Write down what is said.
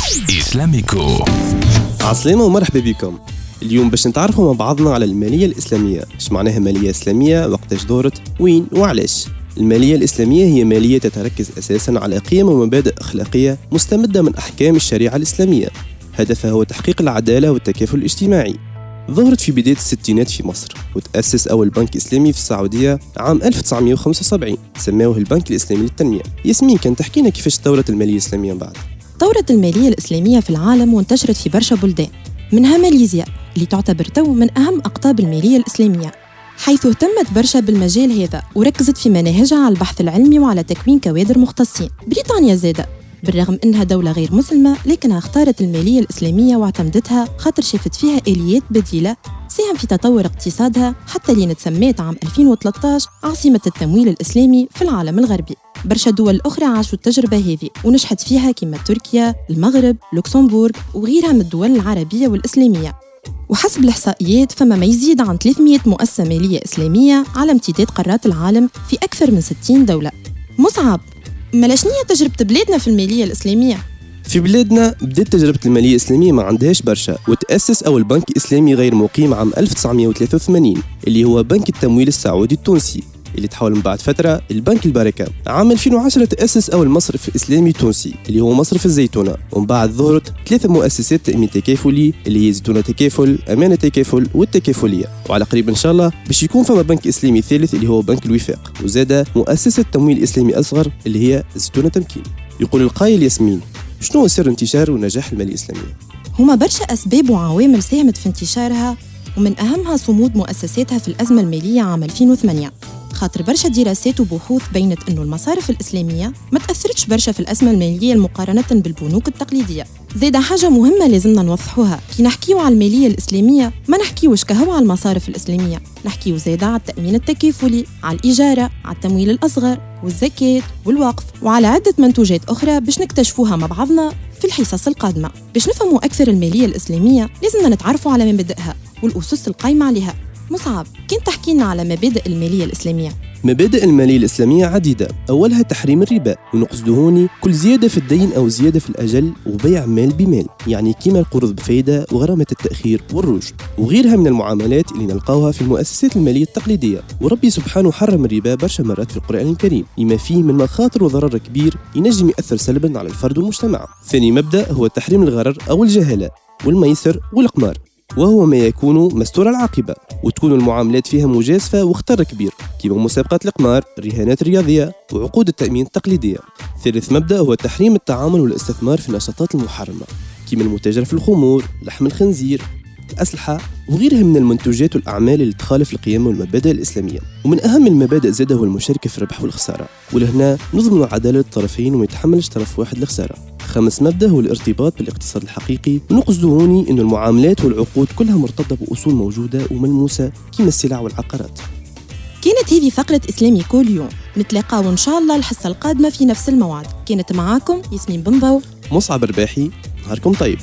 إسلاميكو. عسلامة ومرحبا بكم. اليوم باش نتعرفوا مع بعضنا على المالية الإسلامية. ايش معناها مالية إسلامية، وقتاش ظهرت، وين وعلاش؟ المالية الإسلامية هي مالية تتركز أساساً على قيم ومبادئ أخلاقية مستمدة من أحكام الشريعة الإسلامية. هدفها هو تحقيق العدالة والتكافل الاجتماعي. ظهرت في بداية الستينات في مصر، وتأسس أول بنك إسلامي في السعودية عام 1975، سماوه البنك الإسلامي للتنمية. ياسمين كان تحكينا كيفاش تطورت المالية الإسلامية بعد؟ طورت المالية الإسلامية في العالم وانتشرت في برشا بلدان، منها ماليزيا اللي تعتبر تو من أهم أقطاب المالية الإسلامية، حيث اهتمت برشا بالمجال هذا وركزت في مناهجها على البحث العلمي وعلى تكوين كوادر مختصين. بريطانيا زادة بالرغم أنها دولة غير مسلمة، لكنها اختارت المالية الإسلامية واعتمدتها خاطر شافت فيها آليات بديلة ساهم في تطور اقتصادها، حتى اللي تسميت عام 2013 عاصمة التمويل الإسلامي في العالم الغربي. برشا دول أخرى عاشوا التجربة هذه ونجحت فيها كما تركيا، المغرب، لوكسمبورغ وغيرها من الدول العربية والإسلامية. وحسب الإحصائيات فما ما يزيد عن 300 مؤسسة مالية إسلامية على امتداد قارات العالم في أكثر من 60 دولة. مصعب، ملاشنية تجربة بلادنا في المالية الإسلامية؟ في بلادنا بدأت تجربة المالية الإسلامية ما عندهاش برشا، وتأسس أول بنك إسلامي غير مقيم عام 1983 اللي هو بنك التمويل السعودي التونسي، اللي تحول من بعد فترة البنك البركة. عام 2010 تأسس أول مصرف إسلامي تونسي اللي هو مصرف الزيتونة، ومن بعد ظهرت 3 مؤسسات تأمين تكافلي اللي هي زيتونة تكافل، أمانة تكافل والتكافلية. وعلى قريب إن شاء الله باش يكون فما بنك إسلامي ثالث اللي هو بنك الوفاق، وزاد مؤسسة تمويل إسلامي أصغر اللي هي زيتونة تمكين. يقول القائل ياسمين، شنو سر انتشار ونجاح المالية الإسلامية؟ هما برشا أسباب وعوامل ساهمت في انتشارها، ومن أهمها صمود مؤسساتها في الأزمة المالية عام 2008، خاطر برشا دراسات وبحوث بينت أنه المصارف الإسلامية ما تأثرتش برشا في الأزمة المالية مقارنة بالبنوك التقليدية. زيد حاجة مهمة لازمنا نوضحوها، كي نحكيو على المالية الإسلامية ما نحكيوش كهو على المصارف الإسلامية، نحكيو زيد على التأمين التكافلي، على الإجارة، على التمويل الأصغر والزكاة والوقف، وعلى عدة منتوجات أخرى باش نكتشفوها مع بعضنا في الحصص القادمة. باش نفهموا أكثر المالية الإسلامية لازمنا نتعرفوا على مبادئها والأسس القائمة عليها. مصعب، كنت تحكي لنا على مبادئ المالية الإسلامية؟ مبادئ المالية الإسلامية عديدة، أولها تحريم الربا، ونقصده هوني كل زيادة في الدين أو زيادة في الأجل وبيع مال بمال، يعني كيما القروض بفايدة وغرامة التأخير والرشد وغيرها من المعاملات اللي نلقاوها في المؤسسات المالية التقليدية. وربي سبحانه حرم الربا برشا مرات في القرآن الكريم لما فيه من مخاطر وضرر كبير ينجم يأثر سلبا على الفرد والمجتمع. ثاني مبدأ هو تحريم الغرر أو الجهالة والميسر والقمار، وهو ما يكون مستور العاقبة وتكون المعاملات فيها مجازفة واخطار كبير كما مسابقات القمار، الرهانات الرياضية وعقود التأمين التقليدية. ثالث مبدأ هو تحريم التعامل والاستثمار في النشاطات المحرمة كما المتاجرة في الخمور، لحم الخنزير، الأسلحة وغيرها من المنتوجات والأعمال اللي تخالف القيم والمبادئ الإسلامية. ومن أهم المبادئ زاده هو المشاركة في الربح والخسارة، ولهنا نضمن عدالة الطرفين وما يتحملش طرف واحد الخسارة. خامس مبدأ هو الارتباط بالاقتصاد الحقيقي، ونقصده هوني أن المعاملات والعقود كلها مرتبطة بأصول موجودة وملموسة كما السلع والعقارات. كانت هذه فقرة إسلاميكو اليوم، نتلاقاو إن شاء الله الحصة القادمة في نفس الموعد. كانت معاكم ياسمين بن ضو، مصعب رباحي، نهاركم طيب.